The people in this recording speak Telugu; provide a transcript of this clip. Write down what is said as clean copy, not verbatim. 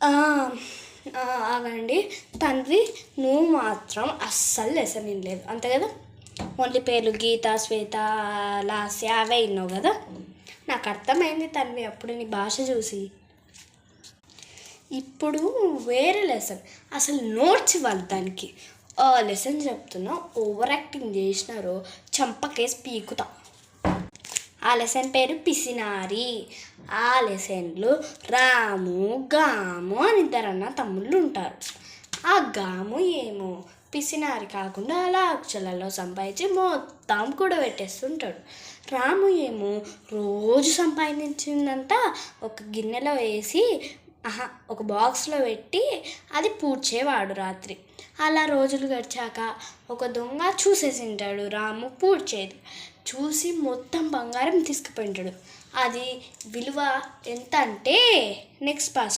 ఆ, ఆగండి. తండ్రి నువ్వు మాత్రం అస్సలు లెసన్ వినలేదు అంతే కదా. ఓన్లీ పేర్లు గీత, శ్వేత, లాస్య అవే విన్నావు కదా. నాకు అర్థమైంది తండ్రి అప్పుడు నీ భాష చూసి. ఇప్పుడు వేరే లెసన్, అసలు నోట్స్ ఇవ్వాలి దానికి. లెసన్ చెప్తున్నా, ఓవర్ యాక్టింగ్ చేసినారో చంపకేసి పీకుతా. ఆ లెసన్ పేరు పిసినారి. ఆ లెసన్లో రాము, గాము అని ఇద్దరన్న తమ్ముళ్ళు ఉంటారు. ఆ గాము ఏమో పిసినారి కాకుండా అలా అక్షరాల్లో సంపాదించి మొత్తం కూడా పెట్టేస్తుంటాడు. రాము ఏమో రోజు సంపాదించిందంతా ఒక గిన్నెలో వేసి ఒక బాక్స్లో పెట్టి అది పూడ్చేవాడు రాత్రి. అలా రోజులు గడిచాక ఒక దొంగ చూసేసింటాడు రాము పూడ్చేది. చూసి మొత్తం బంగారం తీసుకుపోయింటాడు. అది విలువ ఎంత అంటే నెక్స్ట్ పాస్